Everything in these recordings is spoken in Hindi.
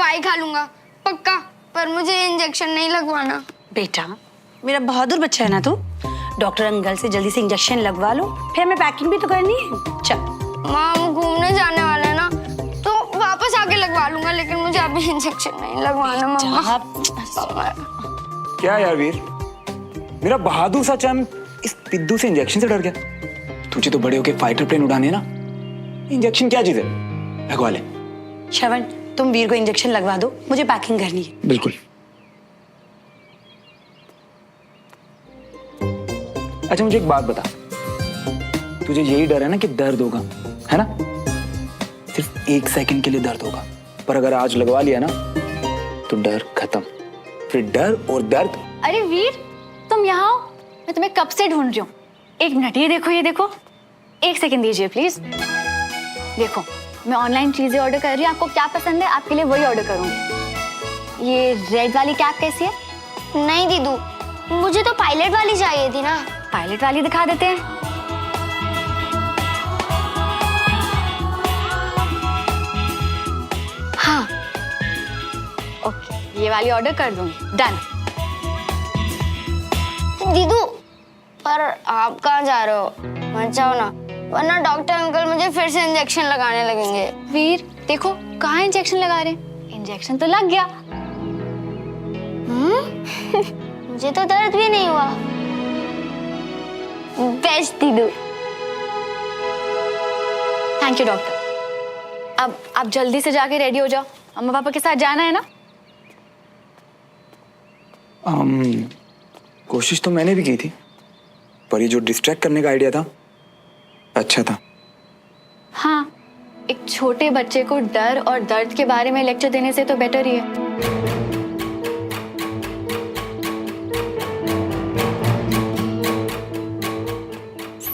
दवाई खा लूंगा पक्का, पर मुझे इंजेक्शन नहीं लगवाना। बेटा मेरा बहादुर बच्चा है ना तू। डॉक्टर अंकल से जल्दी से इंजेक्शन लगवा लो, फिर हमें पैकिंग भी तो करनी है। चल माँ, हम घूमने जाने वाले हैं ना, तो वापस आके लगवा लूंगा, लेकिन मुझे अभी इंजेक्शन नहीं लगवाना मम्मा। क्या यार वीर, मेरा बहादुर सा चंद इस पिद्दू से इंजेक्शन से डर गया। तुझे तो बड़े होके फाइटर प्लेन उड़ाने हैं ना, इंजेक्शन क्या चीज है, लगवा ले। श्रवण तुम वीर को इंजेक्शन लगवा दो, मुझे पैकिंग करनी है। बिल्कुल। अच्छा मुझे एक बात बता, तुझे यही डर है ना कि दर्द होगा, है ना? सिर्फ 1 सेकंड के लिए दर्द होगा, पर अगर आज लगवा लिया ना तो डर खत्म। फिर डर और दर्द। अरे वीर तुम यहाँ आओ, मैं तुम्हें कब से ढूंढ रही हूँ। 1 मिनट, ये देखो ये देखो। 1 सेकंड दीजिए प्लीज। देखो मैं ऑनलाइन चीजें ऑर्डर कर रही हूँ, आपको क्या पसंद है आपके लिए वही ऑर्डर करूंगी। ये रेड वाली कैप कैसी है? नहीं दीदू, मुझे तो पायलट वाली चाहिए थी ना। पायलट वाली दिखा देते हैं। हाँ ओके, ये वाली ऑर्डर कर दूंगी। डन। दीदू पर आप कहाँ जा रहे हो, मत जाओ ना, वरना डॉक्टर अंकल मुझे फिर से इंजेक्शन लगाने लगेंगे। वीर देखो कहाँ इंजेक्शन लगा रहे हैं, इंजेक्शन तो लग गया। मुझे तो दर्द भी नहीं हुआ। बेस्ट दीदू। Thank you doctor. अब आप जल्दी से जाके रेडी हो जाओ, अम्मा पापा के साथ जाना है ना। कोशिश तो मैंने भी की थी, पर ये जो डिस्ट्रैक्ट करने का आइडिया था अच्छा था। हाँ, एक छोटे बच्चे को डर और दर्द के बारे में लेक्चर देने से तो बेटर ही है।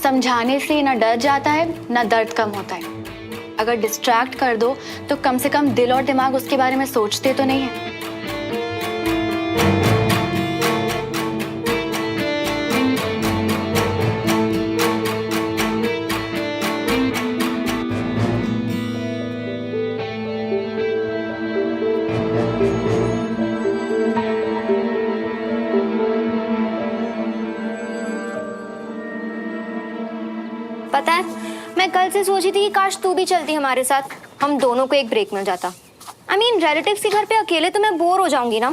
समझाने से ना डर जाता है ना दर्द कम होता है। अगर डिस्ट्रैक्ट कर दो तो कम से कम दिल और दिमाग उसके बारे में सोचते तो नहीं है। पता है, मैं कल से सोची थी कि काश तू भी चलती हमारे साथ, हम दोनों को एक ब्रेक मिल जाता। आई मीन रिलेटिव्स के घर पे अकेले तो मैं बोर हो जाऊंगी ना।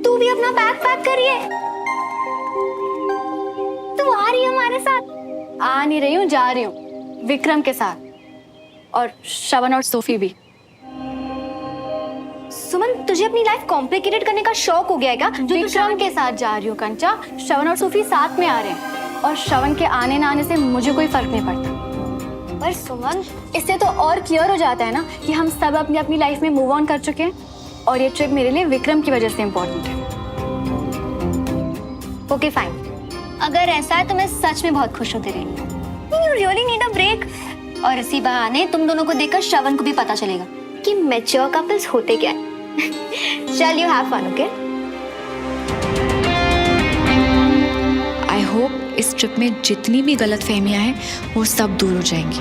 तू भी अपना बैग पैक करिए, तू आ रही है हमारे साथ। आ नहीं रही हूँ, जा रही हूँ विक्रम के साथ, और श्रवण और सोफी भी। सुमन, तुझे अपनी लाइफ कॉम्प्लिकेटेड करने का शौक हो गया है क्या? विक्रम के साथ जा रही हूँ कंचा, श्रवण और सोफी साथ में आ रहे हैं, और श्रवण के आने ना आने से मुझे कोई फर्क नहीं पड़ता। पर सुमन, इससे तो और क्लियर हो जाता है ना कि हम सब अपनी अपनी लाइफ में मूव ऑन कर चुके हैं, और ये ट्रिप मेरे लिए विक्रम की वजह से इम्पोर्टेंट है। ओके फाइन, अगर ऐसा है तो मैं सच में बहुत खुश हूँ तेरे लिए। You really need a break, और इसी बहाने तुम दोनों को देखकर श्रवण को भी पता चलेगा कि मैच्योर कपल्स होते क्या है। चल, you have fun, okay? I hope इस ट्रिप में जितनी भी गलतफहमियां हैं वो सब दूर हो जाएंगी।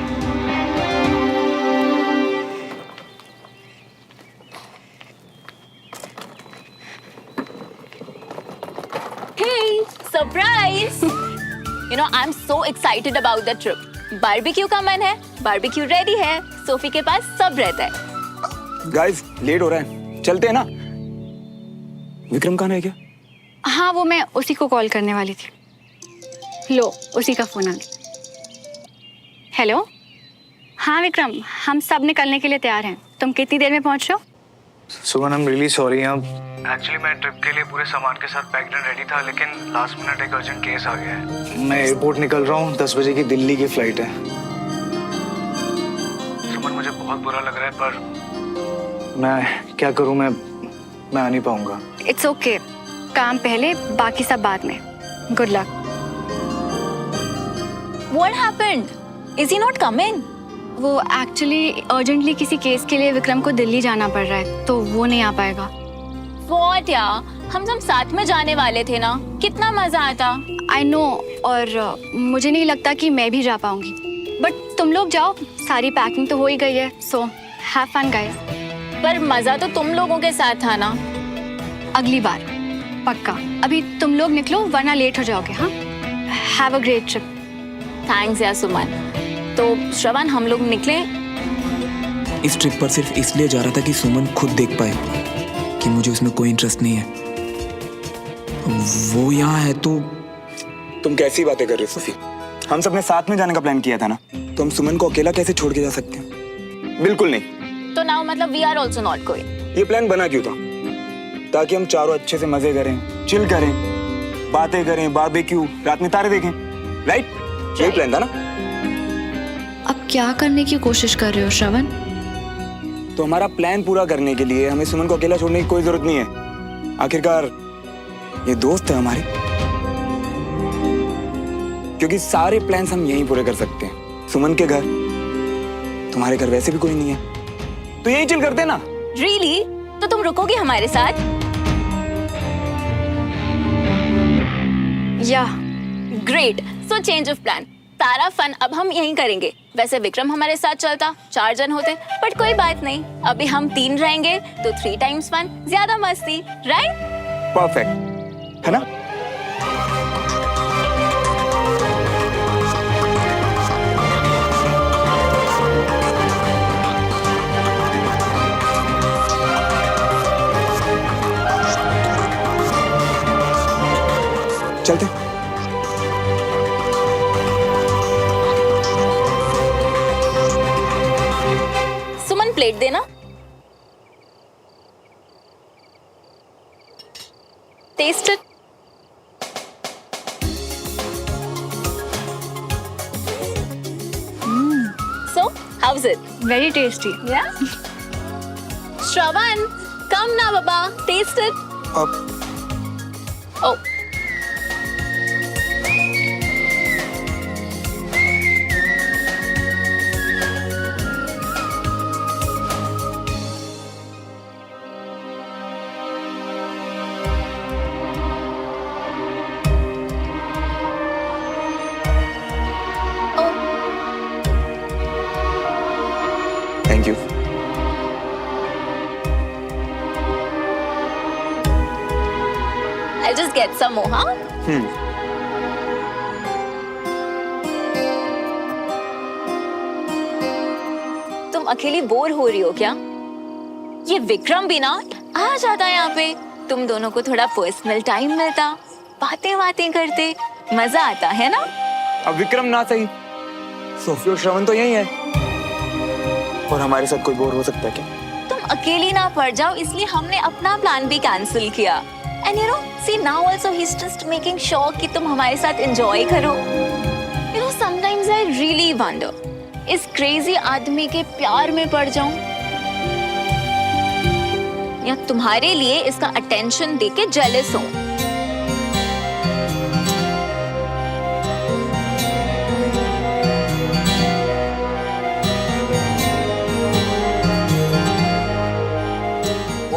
Hey, surprise! You know, I'm so excited about the trip. Barbecue का मन है, बारबेक्यू रेडी है, सोफी के पास सब रहता है। गाइस लेट हो रहा है, चलते हैं ना। विक्रम कहाँ है क्या? हाँ, वो मैं उसी को कॉल करने वाली थी। लो, उसी का फोन आ गया। हेलो, हाँ विक्रम, हम सब निकलने के लिए तैयार हैं। तुम कितनी देर में पहुंच रहे हो? Suman, I am really sorry. Actually मैं ट्रिप के लिए पूरे सामान के साथ पैक्ड एंड रेडी था, लेकिन लास्ट मिनट एक अर्जेंट केस आ गया है। मैं एयरपोर्ट निकल रहा हूँ, 10 बजे की दिल्ली की फ्लाइट है। सुमन, मुझे बहुत बुरा लग रहा है, पर मैं क्या करूँ, मैं आ नहीं पाऊंगा। इट्स ओके, काम पहले बाकी सब बाद में। Good luck. What happened? Is he not coming? वो एक्चुअली अर्जेंटली किसी केस के लिए विक्रम को दिल्ली जाना पड़ रहा है, तो वो नहीं आ पाएगा। What यार, हम सब साथ में जाने वाले थे ना, कितना मजा आता। आई नो, और मुझे नहीं लगता कि मैं भी जा पाऊंगी, बट तुम लोग जाओ, सारी पैकिंग तो हो ही गई है। So have fun guys. पर मजा तो तुम लोगों के साथ था ना। अगली बार पक्का। अभी तुम लोग निकलो वरना लेट हो जाओगे। हाँ, have a great trip. Thanks यार सुमन। तो श्रवण हम लोग निकले। इस ट्रिप पर सिर्फ इसलिए जा रहा था कि सुमन खुद देख पाए कि मुझे उसमें कोई इंटरेस्ट नहीं है। वो यहाँ है तो तुम कैसी बातें कर रहे हो सोफी? हम सबने साथ में जाने का प्लान किया था ना, तो हम सुमन को अकेला कैसे छोड़ के जा सकते हैं? बिल्कुल नहीं। तो नाउ मतलब we are also not going. ये प्लान बना क्यों था? ताकि हम चारों अच्छे से मजे करें, चिल करें, बातें करें, बारबेक्यू, रात में तारे देखें, राइट? यही प्लान था ना? अब क्या करने की कोशिश कर रहे हो श्रवण? तो हमारा प्लान पूरा करने के लिए हमें सुमन को अकेला छोड़ने की कोई जरूरत नहीं है। आखिरकार ये दोस्त है हमारे, क्योंकि सारे प्लान्स हम यहीं पूरे कर सकते हैं। सुमन के घर, तुम्हारे घर वैसे भी कोई नहीं है, तो यही चिल करते हैं ना। रियली? तो तुम रुकोगे हमारे साथ? या great. So change of plan. सारा फन अब हम यहीं करेंगे। वैसे विक्रम हमारे साथ चलता, 4 जन होते, बट कोई बात नहीं, अभी हम 3 रहेंगे तो 3 टाइम्स फन, ज्यादा मस्ती, राइट? परफेक्ट है ना? चलते। सुमन प्लेट देना। Taste it. So, how's it? Very tasty. Yeah? Shravan, come now, Baba. Taste it. अब Oh. Thank you. I'll just get some more, huh? तुम अकेली बोर हो रही हो क्या? ये विक्रम भी ना आ जाता है यहाँ पे, तुम दोनों को थोड़ा पर्सनल टाइम मिलता, बातें करते, मजा आता है ना? अब विक्रम ना सही, सोफी और श्रवण तो यही है, और हमारे साथ कोई बोर हो सकता है क्या? तुम अकेली ना पड़ जाओ, इसलिए हमने अपना प्लान भी कैंसिल किया। And you know, see now also he is just making sure कि तुम हमारे साथ एंजॉय करो। You know, sometimes I really wonder, इस क्रेजी आदमी के प्यार में पड़ जाऊं या तुम्हारे लिए इसका अटेंशन देके जेलस हूं।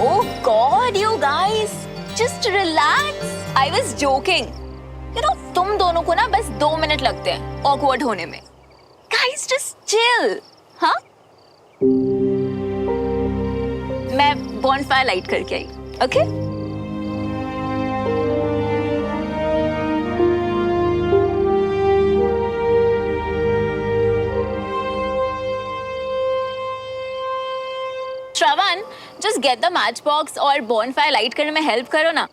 Oh God, you guys, just relax. I was joking. You know, तुम दोनों को ना बस 2 मिनट लगते हैं awkward होने में. Guys, just chill, हाँ? मैं bonfire light करके आई, okay? Shravan, just get the matchbox और bonfire light करने में help करो ना.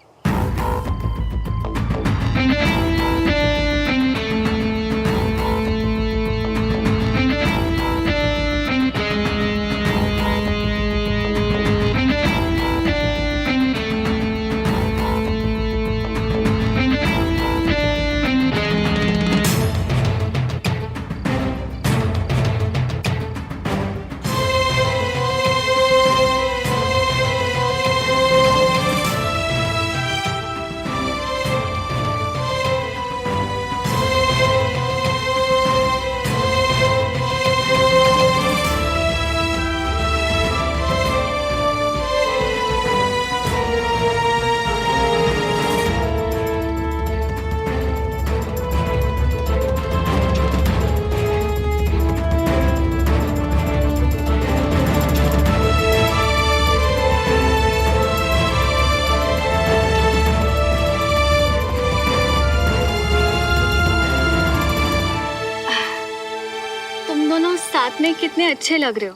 तुम दोनों साथ में कितने अच्छे लग रहे हो।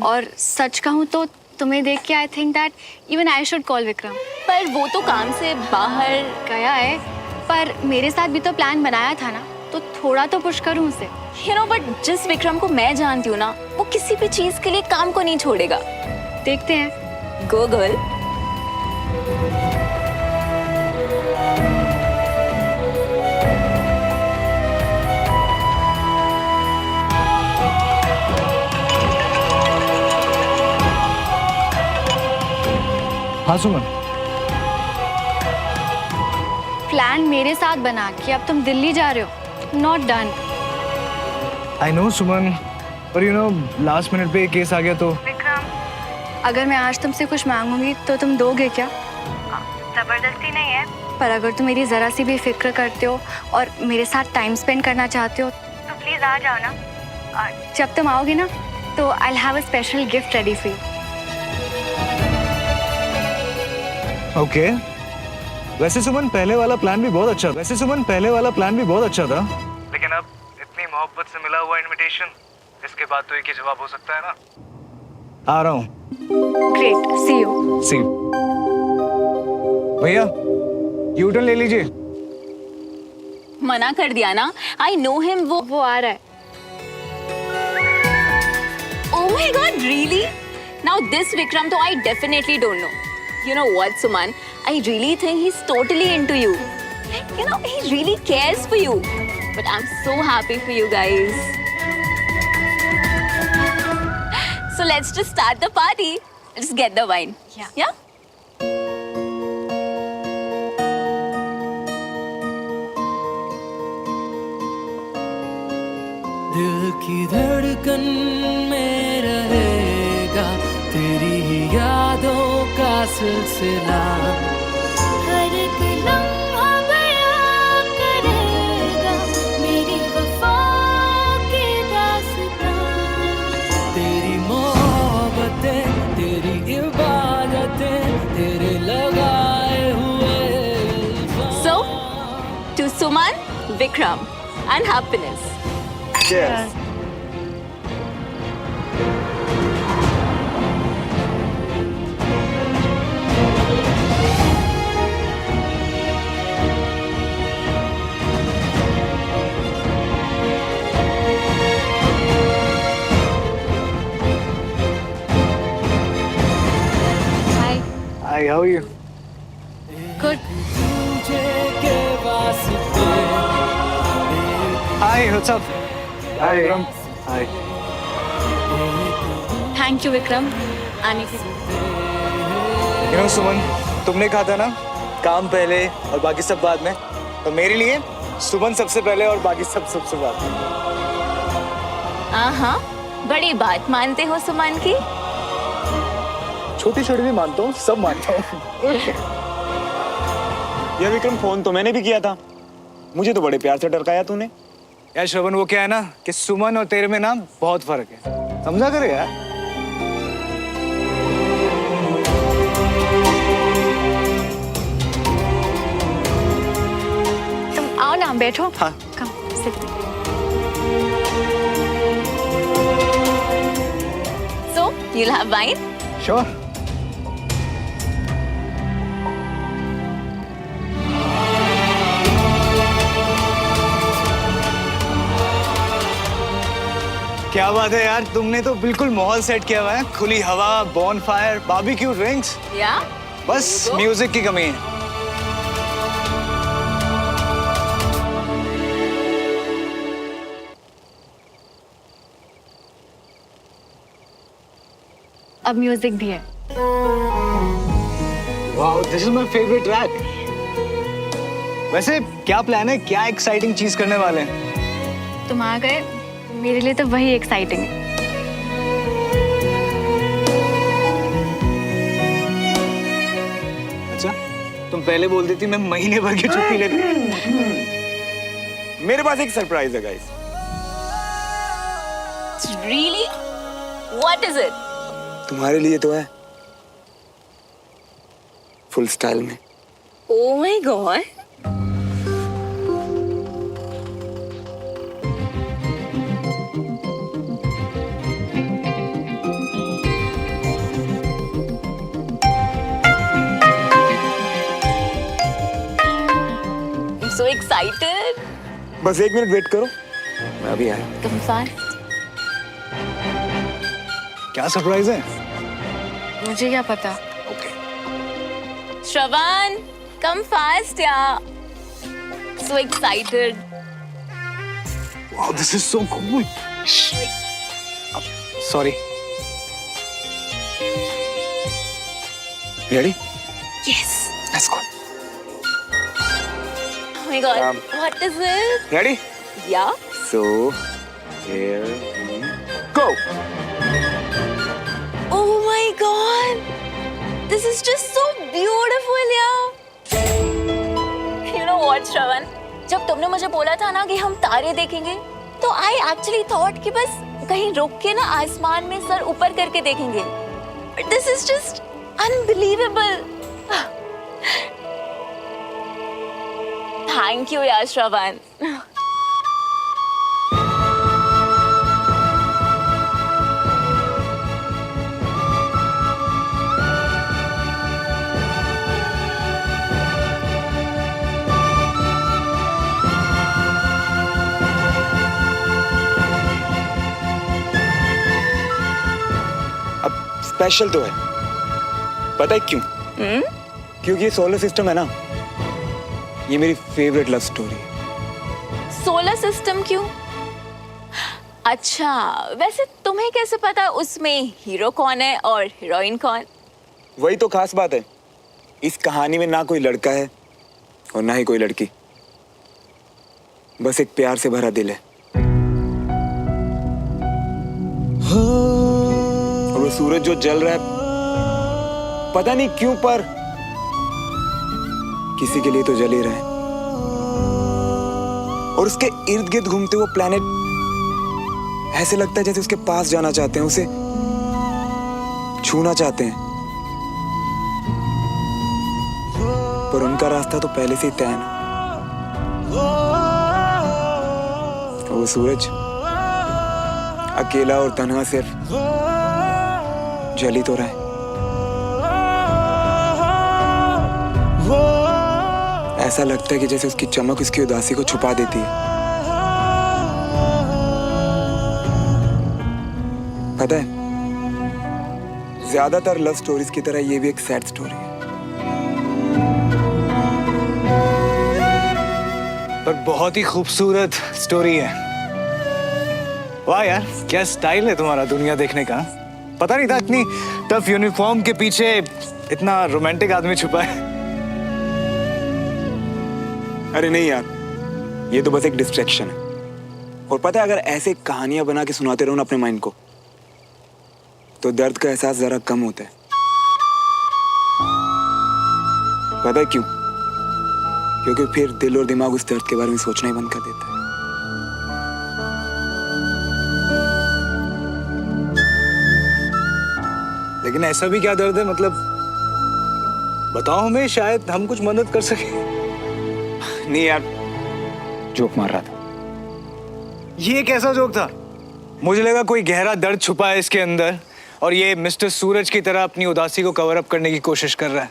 और सच कहूँ तो तुम्हें देख के I think that even I should call Vikram. पर वो तो काम से बाहर गया है, पर मेरे साथ भी तो प्लान बनाया था ना, तो थोड़ा तो पुश करूँ उसे। यू नो, बट जिस विक्रम को मैं जानती हूँ ना, वो किसी भी चीज के लिए काम को नहीं छोड़ेगा। देखते हैं। गो गर्ल। हाँ सुमन, प्लान मेरे साथ बना के अब तुम दिल्ली जा रहे हो, नॉट डन। आई नो सुमन, पर यू नो लास्ट मिनट पे केस आ गया तो। अगर मैं आज तुमसे कुछ मांगूंगी तो तुम दोगे क्या? जबरदस्ती नहीं है, पर अगर तुम मेरी जरा सी भी फिक्र करते हो और मेरे साथ टाइम स्पेंड करना चाहते हो, तो प्लीज आ जाओ ना। जब तुम आओगे ना तो I have a special gift ready for you. Okay. वैसे सुमन पहले वाला प्लान भी बहुत अच्छा था। लेकिन अब इतनी मोहब्बत से मिला हुआ इनविटेशन, इसके बाद तो एक ही जवाब हो सकता है ना। आ रहा हूँ। Great, C you. सी भैया, यूटर्न ले लीजिए। मना कर दिया ना। I know him. वो आ रहा है। Oh my God, really? Now this Vikram, though I definitely don't know. You know what, Suman? I really think he's totally into you. You know, he really cares for you. But I'm so happy for you guys. So let's just start the party. Let's get the wine. Yeah? दिल की धड़कन में रहेगा तेरी ही यादों का सिलसिला। हर एक लम्हा बयां करेगा मेरी वफा की दास्तां। तेरी मोहब्बतें, तेरी इबादतें, तेरे लगाए हुए इल्जाम। So, to Suman, Vikram, and happiness. Cheers. Hi, how are you? Good. तुझे के वास्ते Hi, what's up? Hi, Vikram. Hi. Thank you Vikram आने के लिए। You know, सुमन, तुमने कहा था ना काम पहले और बाकी सब बाद में, तो मेरे लिए सुमन सबसे पहले और बाकी सब सबसे बाद में। हाँ, बड़ी बात मानते हो सुमन की। छोटी छोटी भी मानता हूँ, सब मानता हूँ। ये विक्रम, फोन तो मैंने भी किया था, मुझे तो बड़े प्यार से टरकाया तूने। यार श्रवण, वो क्या है ना कि सुमन और तेरे में ना बहुत फर्क है, समझा करे यार। तुम आओ ना, बैठो। हाँ। Come sit. So, you'll have wine? Sure. क्या बात है यार, तुमने तो बिल्कुल माहौल सेट किया हुआ है। खुली हवा, बॉनफायर, बारबेक्यू ड्रिंक्स। Yeah? बस म्यूजिक की कमी है। अब म्यूजिक भी है। Wow, this is my favourite track. वैसे क्या प्लान है, क्या एक्साइटिंग चीज करने वाले हैं? तुम आ गए, मेरे लिए तो वही एक्साइटिंग है। अच्छा, तुम पहले बोल देती, मैं महीने भर की छुट्टी लेती। मेरे पास एक सरप्राइज है guys. Really? What is it? तुम्हारे लिए तो है, फुल स्टाइल में। Oh my God. excited? बस 1 मिनट वेट करो, मैं अभी आया। Come fast. क्या सरप्राइज है? मुझे क्या पता। Shravan, come fast, yeah. So excited. Wow, this is so cool. Sorry. Ready? Yes. Let's go. Oh my God. What is it? Ready? Yeah. So, here we go. Oh my God. This is just so beautiful, yeah. You know what, Shravan? जब तुमने मुझे बोला था ना कि हम तारे देखेंगे, तो I actually thought कि बस कहीं रुक के ना आसमान में सर ऊपर करके देखेंगे. But this is just unbelievable. Thank you, yeah, Shravan. Special तो है, पता है क्यों? क्योंकि ये सोलर सिस्टम है ना, ये मेरी फेवरेट लव स्टोरी है। सोलर सिस्टम क्यों? अच्छा, वैसे तुम्हें कैसे पता उसमें हीरो कौन है और हीरोइन कौन? वही तो खास बात है, इस कहानी में ना कोई लड़का है और ना ही कोई लड़की, बस एक प्यार से भरा दिल है। और वो सूरज जो जल रहा है, पता नहीं क्यों पर किसी के लिए तो जल ही रहा है। और उसके इर्द गिर्द घूमते हुए प्लेनेट ऐसे लगता है जैसे उसके पास जाना चाहते हैं, उसे छूना चाहते हैं, पर उनका रास्ता तो पहले से ही तय है ना। वो सूरज अकेला और तन्हा सिर्फ जल ही तो रहा है। ऐसा लगता है कि जैसे उसकी चमक उसकी उदासी को छुपा देती है। पता है, ज्यादातर लव स्टोरीज की तरह ये भी एक सैड स्टोरी है। पर बहुत ही खूबसूरत स्टोरी है। वाह यार, क्या स्टाइल है तुम्हारा दुनिया देखने का। पता नहीं था इतनी टफ यूनिफॉर्म के पीछे इतना रोमांटिक आदमी छुपा है। अरे नहीं यार, ये तो बस एक डिस्ट्रैक्शन है। और पता है, अगर ऐसे कहानियां बना के सुनाते रहो ना अपने माइंड को, तो दर्द का एहसास जरा कम होता है। पता है क्यों? क्योंकि फिर दिल और दिमाग उस दर्द के बारे में सोचना ही बंद कर देता है। लेकिन ऐसा भी क्या दर्द है, मतलब बताओ हमें, शायद हम कुछ मदद कर सके। नहीं यार, जोक मार रहा था। ये कैसा जोक था? मुझे लगा कोई गहरा दर्द छुपा है इसके अंदर और ये मिस्टर सूरज की तरह अपनी उदासी को कवर अप करने की कोशिश कर रहा है।